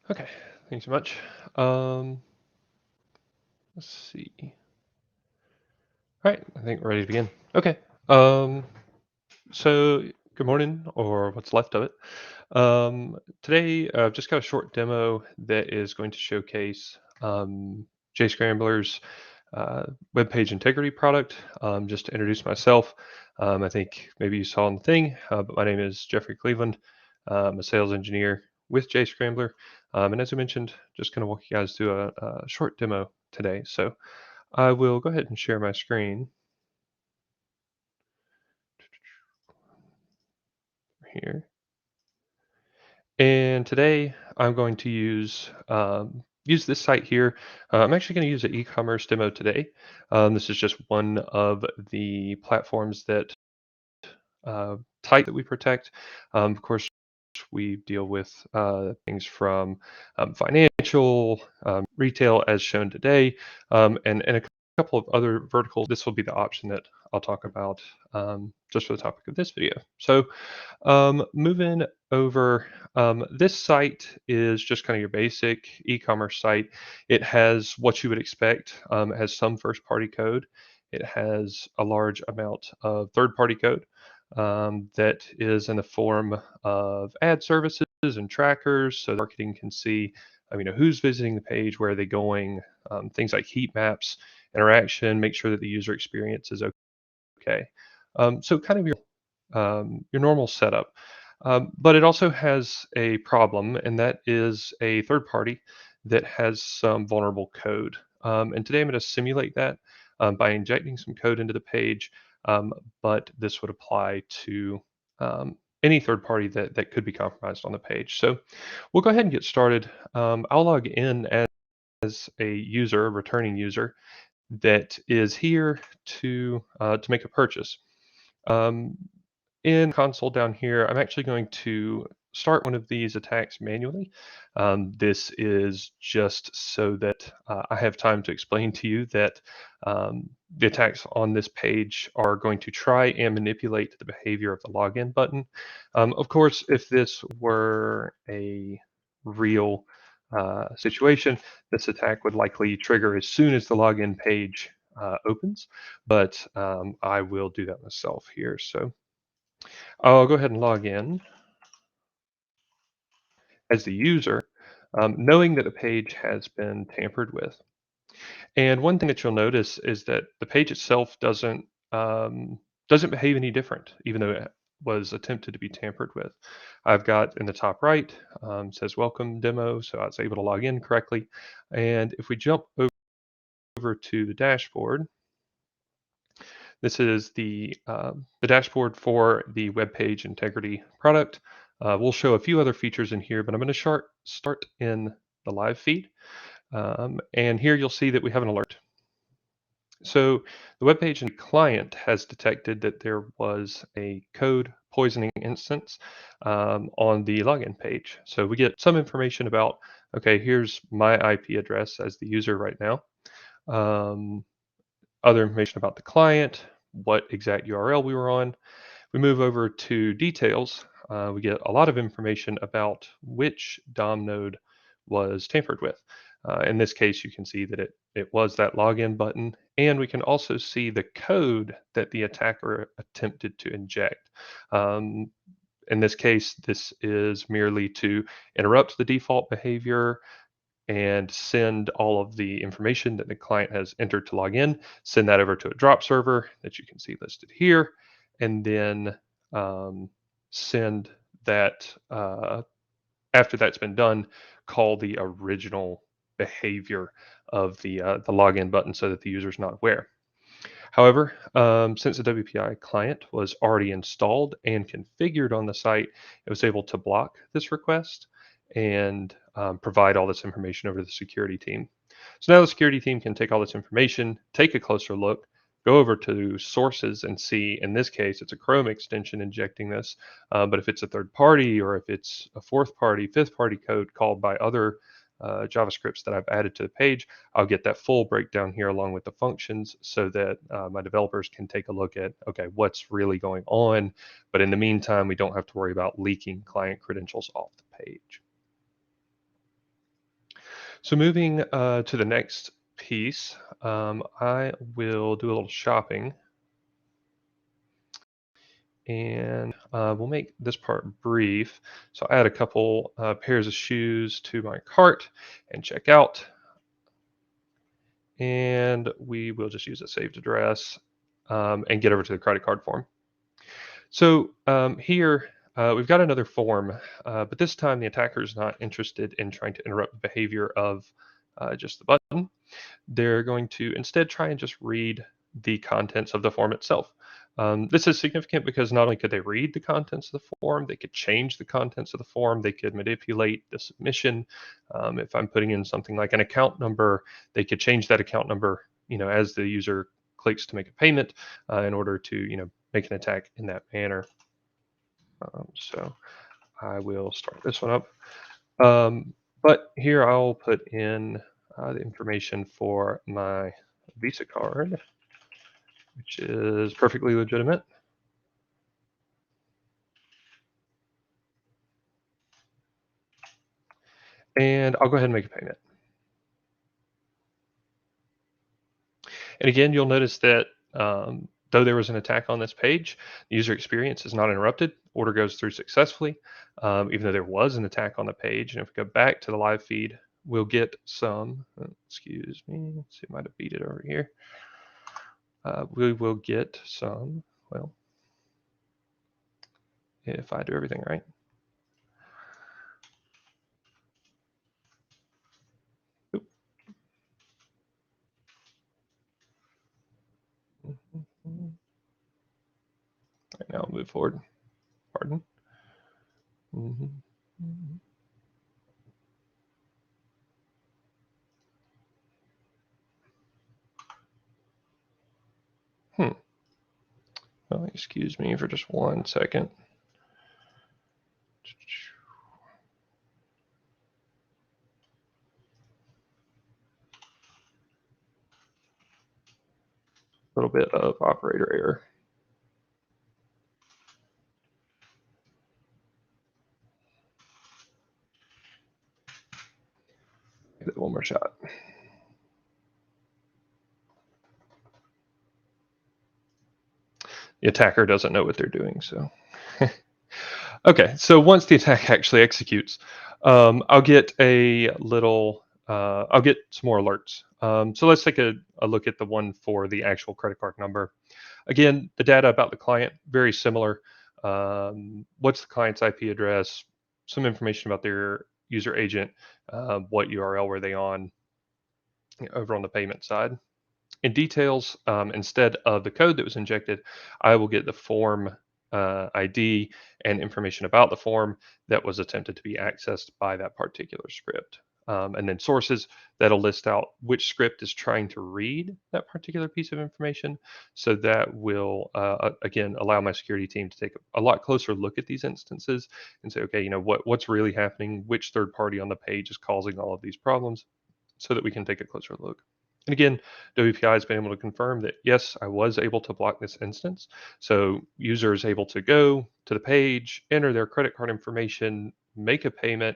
Okay, thanks so much. Um, let's see. All right, I think we're ready to begin. Okay. Um, so good morning, or what's left of it. Today, I've just got a short demo that is going to showcase JScrambler's uh, Webpage Integrity product. Just to introduce myself, I think maybe you saw on the thing, but my name is Jeffrey Cleveland. I'm a sales engineer with JScrambler, and as I mentioned, just going to walk you guys through a short demo today. So I will go ahead and share my screen here. And today I'm going to use this site here. I'm actually going to use an e-commerce demo today. This is just one of the platforms that type that we protect. Of course, we deal with things from financial, retail, as shown today, and a couple of other verticals. This will be the option that I'll talk about just for the topic of this video. So, moving over, this site is just kind of your basic e-commerce site. It has what you would expect. It has some first-party code. It has a large amount of third-party code that is in the form of ad services and trackers, so marketing can see, who's visiting the page, where are they going, things like heat maps, interaction, make sure that the user experience is okay. So kind of your normal setup. But it also has a problem, and that is a third party that has some vulnerable code. And today I'm going to simulate that by injecting some code into the page, but this would apply to any third party that could be compromised on the page. So we'll go ahead and get started. I'll log in as a user, a returning user, that is here to make a purchase. Um, in console down here, I'm actually going to start one of these attacks manually. This is just so that I have time to explain to you that the attacks on this page are going to try and manipulate the behavior of the login button. Of course, if this were a real situation, this attack would likely trigger as soon as the login page opens, but I will do that myself here. So I'll go ahead and log in as the user, knowing that the page has been tampered with. And one thing that you'll notice is that the page itself doesn't behave any different, even though it was attempted to be tampered with. I've got in the top right says welcome demo, so I was able to log in correctly. And if we jump over to the dashboard, this is the dashboard for the web page integrity product. We'll show a few other features in here, but I'm going to start in the live feed. And here you'll see that we have an alert. So the web page client has detected that there was a code poisoning instance on the login page. So we get some information about, okay, here's my IP address as the user right now. Other information about the client, what exact URL we were on. We move over to details. We get a lot of information about which DOM node was tampered with. In this case, you can see that it was that login button, and we can also see the code that the attacker attempted to inject. Um, in this case, this is merely to interrupt the default behavior and send all of the information that the client has entered to log in, send that over to a drop server that you can see listed here, and then send that, after that's been done, call the original behavior of the login button so that the user is not aware. However, since the WPI client was already installed and configured on the site, it was able to block this request and provide all this information over to the security team. So now the security team can take all this information, take a closer look, go over to sources and see, in this case, it's a Chrome extension injecting this. But if it's a third party, or if it's a fourth party, fifth party code called by other JavaScripts that I've added to the page, I'll get that full breakdown here along with the functions so that my developers can take a look at, okay, what's really going on. But in the meantime, we don't have to worry about leaking client credentials off the page. So moving to the next piece, I will do a little shopping, and we'll make this part brief. So I add a couple pairs of shoes to my cart and check out, and we will just use a saved address and get over to the credit card form. So here we've got another form, but this time the attacker is not interested in trying to interrupt the behavior of just the button. They're going to instead try and just read the contents of the form itself. This is significant because not only could they read the contents of the form, they could change the contents of the form, they could manipulate the submission. If I'm putting in something like an account number, they could change that account number, as the user clicks to make a payment in order to, make an attack in that manner. So I will start this one up. But here I'll put in the information for my Visa card, which is perfectly legitimate. And I'll go ahead and make a payment. And again, you'll notice that though there was an attack on this page, the user experience is not interrupted. Order goes through successfully, even though there was an attack on the page. And if we go back to the live feed, we'll get some, excuse me, let's see, I might have beat it over here. We will get some, well, if I do everything right. Oop. Right, now I'll move forward. Pardon. Mhm. Hmm. Well, excuse me for just 1 second. A little bit of operator error. Give it one more shot. The attacker doesn't know what they're doing, so. Okay, so once the attack actually executes, I'll get a little, I'll get some more alerts. So let's take a look at the one for the actual credit card number. Again, the data about the client, very similar. What's the client's IP address, some information about their user agent, what URL were they on over on the payment side. In details, instead of the code that was injected, I will get the form ID and information about the form that was attempted to be accessed by that particular script. And then sources that'll list out which script is trying to read that particular piece of information. So that will, again, allow my security team to take a lot closer look at these instances and say, okay, what's really happening? Which third party on the page is causing all of these problems so that we can take a closer look. And again, WPI has been able to confirm that yes, I was able to block this instance. So user is able to go to the page, enter their credit card information, make a payment,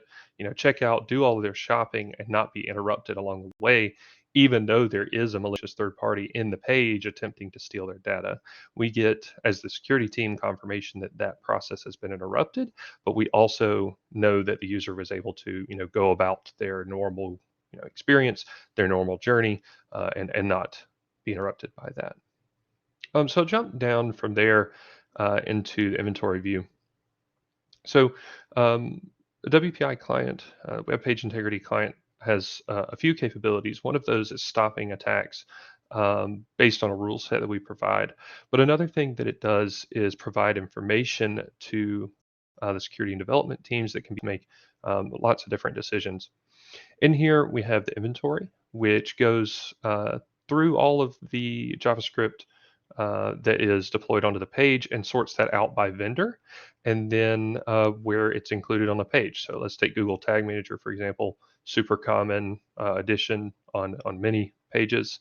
check out, do all of their shopping, and not be interrupted along the way, even though there is a malicious third party in the page attempting to steal their data. We get, as the security team, confirmation that that process has been interrupted, but we also know that the user was able to, go about their normal, experience, their normal journey, and not be interrupted by that. So jump down from there into the inventory view. So the WPI client, Webpage Integrity client, has a few capabilities. One of those is stopping attacks based on a rule set that we provide. But another thing that it does is provide information to the security and development teams that can make lots of different decisions. In here, we have the inventory, which goes through all of the JavaScript that is deployed onto the page and sorts that out by vendor, and then where it's included on the page. So let's take Google Tag Manager, for example, super common addition on many pages.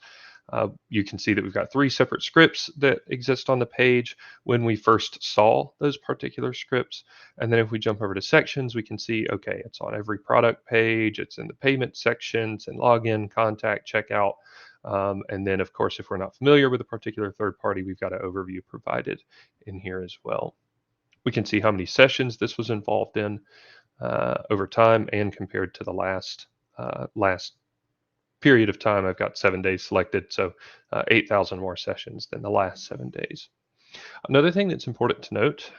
You can see that we've got 3 separate scripts that exist on the page when we first saw those particular scripts. And then if we jump over to sections, we can see, okay, it's on every product page, it's in the payment section, it's in login, contact, checkout. And then, of course, if we're not familiar with a particular third party, we've got an overview provided in here as well. We can see how many sessions this was involved in over time and compared to the last period of time. I've got 7 days selected, so 8,000 more sessions than the last 7 days. Another thing that's important to note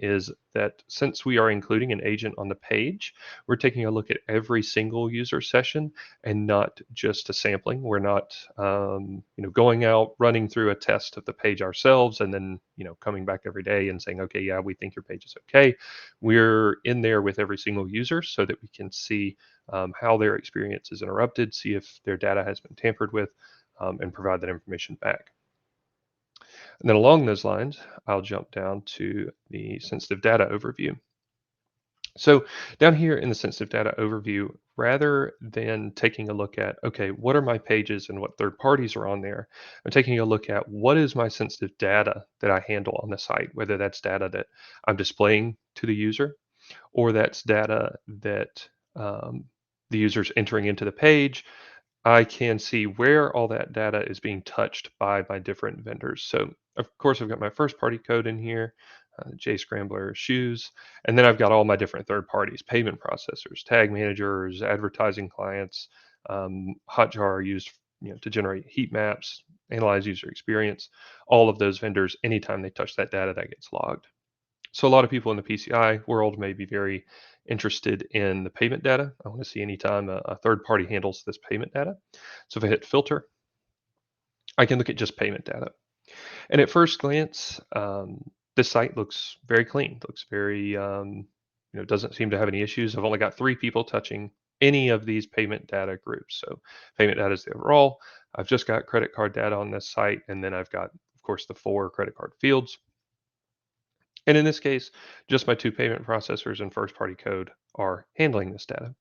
is that since we are including an agent on the page, we're taking a look at every single user session and not just a sampling. We're not, going out running through a test of the page ourselves and then, coming back every day and saying, okay, yeah, we think your page is okay. We're in there with every single user so that we can see how their experience is interrupted, see if their data has been tampered with, and provide that information back. And then along those lines, I'll jump down to the sensitive data overview. So down here in the sensitive data overview, rather than taking a look at, okay, what are my pages and what third parties are on there, I'm taking a look at what is my sensitive data that I handle on the site, whether that's data that I'm displaying to the user or that's data that the user's entering into the page. I can see where all that data is being touched by my different vendors. So, of course, I've got my first party code in here, J Scrambler shoes, and then I've got all my different third parties, payment processors, tag managers, advertising clients, Hotjar used to generate heat maps, analyze user experience. All of those vendors, anytime they touch that data, that gets logged. So a lot of people in the PCI world may be very interested in the payment data. I want to see anytime a third party handles this payment data. So if I hit filter, I can look at just payment data. And at first glance, this site looks very clean, looks very, doesn't seem to have any issues. I've only got 3 people touching any of these payment data groups. So payment data is the overall. I've just got credit card data on this site. And then I've got, of course, the 4 credit card fields. And in this case, just my 2 payment processors and first party code are handling this data.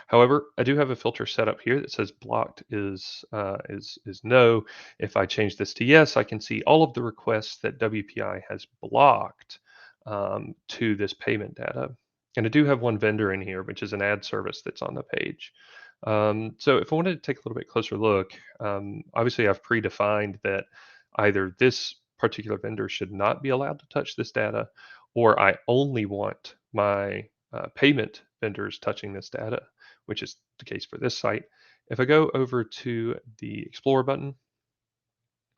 However, I do have a filter set up here that says blocked is no. If I change this to yes, I can see all of the requests that WPI has blocked to this payment data. And I do have one vendor in here, which is an ad service that's on the page. So if I wanted to take a little bit closer look, obviously I've predefined that either this particular vendor should not be allowed to touch this data, or I only want my payment vendors touching this data, which is the case for this site. If I go over to the Explore button,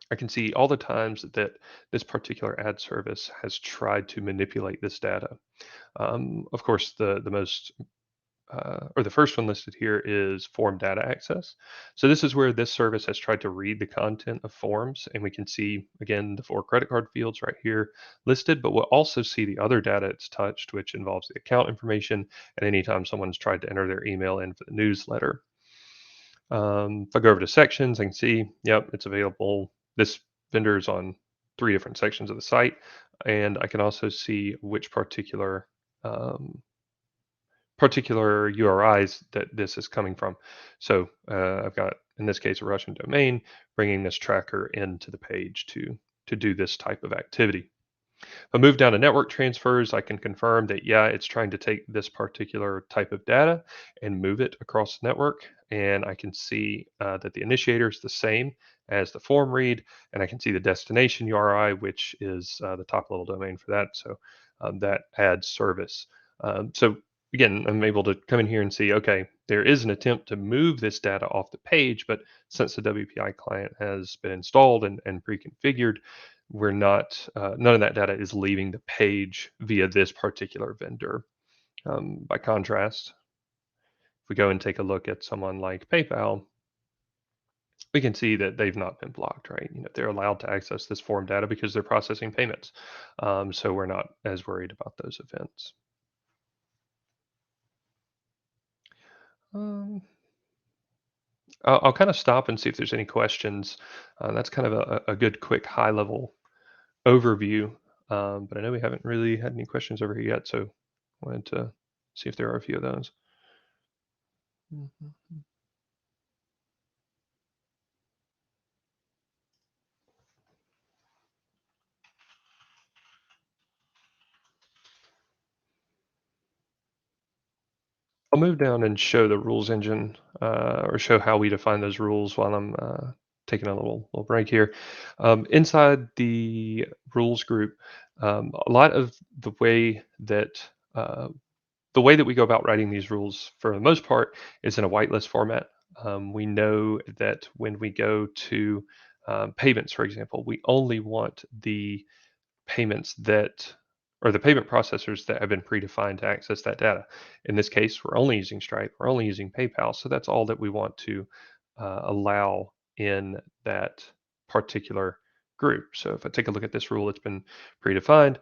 I can see all the times that this particular ad service has tried to manipulate this data. Of course, the most or the first one listed here is form data access. So this is where this service has tried to read the content of forms, and we can see again the 4 credit card fields right here listed, but we'll also see the other data it's touched, which involves the account information and anytime someone's tried to enter their email in for the newsletter. If I go over to sections, I can see, yep, it's available. This vendor is on 3 different sections of the site, and I can also see which particular URIs that this is coming from. So I've got, in this case, a Russian domain, bringing this tracker into the page to do this type of activity. If I move down to network transfers, I can confirm that, yeah, it's trying to take this particular type of data and move it across the network. And I can see that the initiator is the same as the form read, and I can see the destination URI, which is the top level domain for that. So that adds service. So again, I'm able to come in here and see, okay, there is an attempt to move this data off the page, but since the WPI client has been installed and pre-configured, we're not, none of that data is leaving the page via this particular vendor. By contrast, if we go and take a look at someone like PayPal, we can see that they've not been blocked, right? They're allowed to access this form data because they're processing payments. So we're not as worried about those events. Um, I'll kind of stop and see if there's any questions. That's kind of a good, quick, high level overview. But I know we haven't really had any questions over here yet, so wanted to see if there are a few of those. Mhm. I'll move down and show the rules engine, or show how we define those rules while I'm taking a little break here. Inside the rules group, a lot of uh, the way that we go about writing these rules, for the most part, is in a whitelist format. We know that when we go to payments, for example, we only want payments that the payment processors that have been predefined to access that data. In this case, we're only using Stripe, we're only using PayPal, so that's all that we want to allow in that particular group. So if I take a look at this rule, it's been predefined.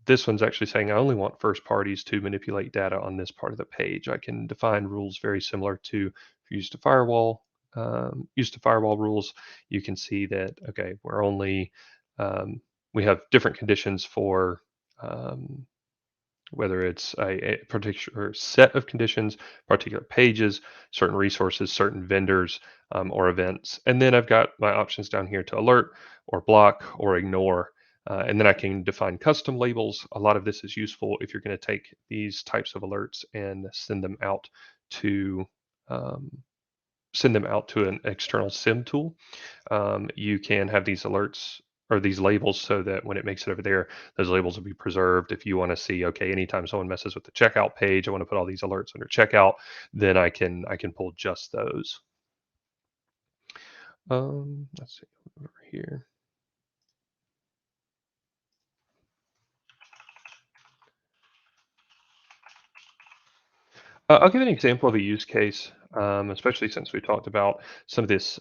This one's actually saying I only want first parties to manipulate data on this part of the page. I can define rules very similar to if you used to firewall rules. You can see that okay, um, we have different conditions for um, whether it's a particular set of conditions, particular pages, certain resources, certain vendors, or events. And then I've got my options down here to alert or block or ignore. And then I can define custom labels. A lot of this is useful if you're going to take these types of alerts and to um, send them out to an external SIM tool. You can have these alerts or these labels so that when it makes it over there, those labels will be preserved. If you want to see, okay, anytime someone messes with the checkout page, I want to put all these alerts under checkout, then I can pull just those. Let's see over here. I'll give an example of a use case, especially since we talked about some of these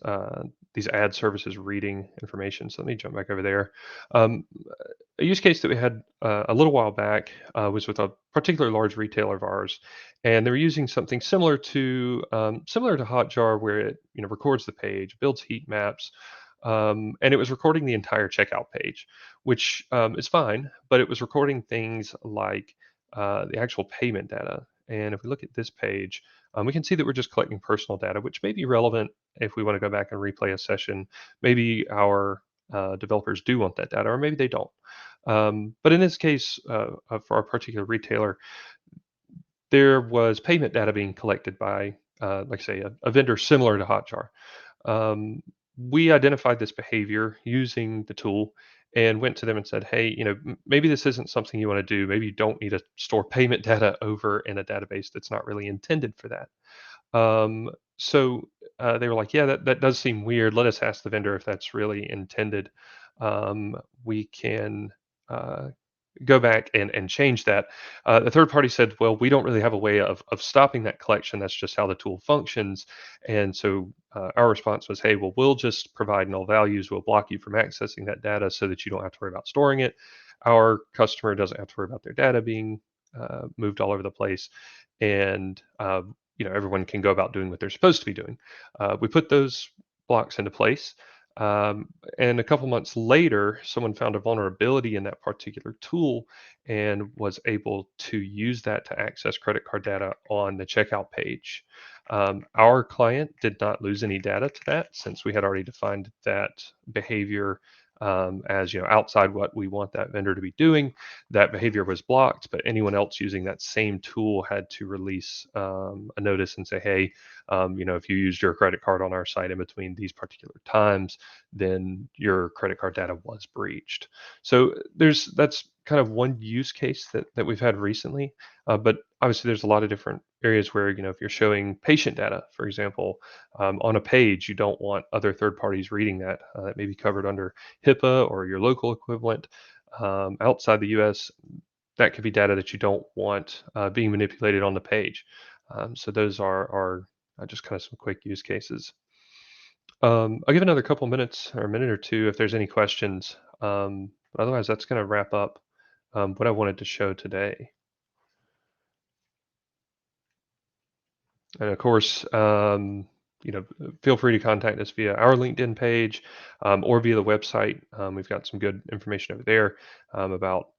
ad services reading information. So let me jump back over there. Um, a use case that we had a little while back was with a particular large retailer of ours, and they were using something similar to Hotjar, where it records the page, builds heat maps, and it was recording the entire checkout page, which is fine, but it was recording things like the actual payment data. And if we look at this page, we can see that we're just collecting personal data, which may be relevant if we want to go back and replay a session. Maybe our developers do want that data, or maybe they don't. But in this case, for our particular retailer, there was payment data being collected by, like I say, a vendor similar to Hotjar. Um, we identified this behavior using the tool and went to them and said, "Hey, maybe this isn't something you want to do. Maybe you don't need to store payment data over in a database that's not really intended for that." So they were like, "Yeah, that does seem weird. Let us ask the vendor if that's really intended. We can uh, go back and change that." The third party said, "Well, we don't really have a way of stopping that collection. That's just how the tool functions." And so our response was, "Hey, well, we'll just provide null values. We'll block you from accessing that data so that you don't have to worry about storing it. Our customer doesn't have to worry about their data being moved all over the place, and everyone can go about doing what they're supposed to be doing." We put those blocks into place. And a couple months later, someone found a vulnerability in that particular tool and was able to use that to access credit card data on the checkout page. Our client did not lose any data to that, since we had already defined that behavior as outside what we want that vendor to be doing. That behavior was blocked, but anyone else using that same tool had to release a notice and say, "Hey, if you used your credit card on our site in between these particular times, then your credit card data was breached." So that's kind of one use case that we've had recently. But obviously, there's a lot of different areas where if you're showing patient data, for example, on a page, you don't want other third parties reading that. That may be covered under HIPAA or your local equivalent. Outside the U.S., that could be data that you don't want being manipulated on the page. So those are just kind of some quick use cases. I'll give another couple minutes or a minute or two if there's any questions. But otherwise, that's going to wrap up what I wanted to show today. And of course, feel free to contact us via our LinkedIn page or via the website. We've got some good information over there about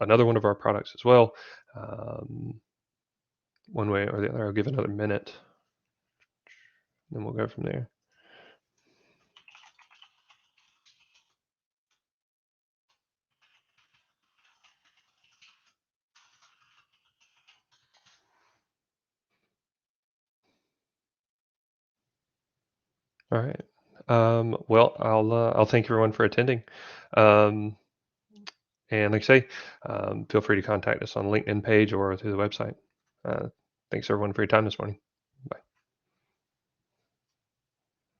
another one of our products as well. Um, One way or the other, I'll give another minute, and we'll go from there. All right. Well, I'll thank everyone for attending. Um, and like I say, feel free to contact us on the LinkedIn page or through the website. Uh, Thanks everyone for your time this morning.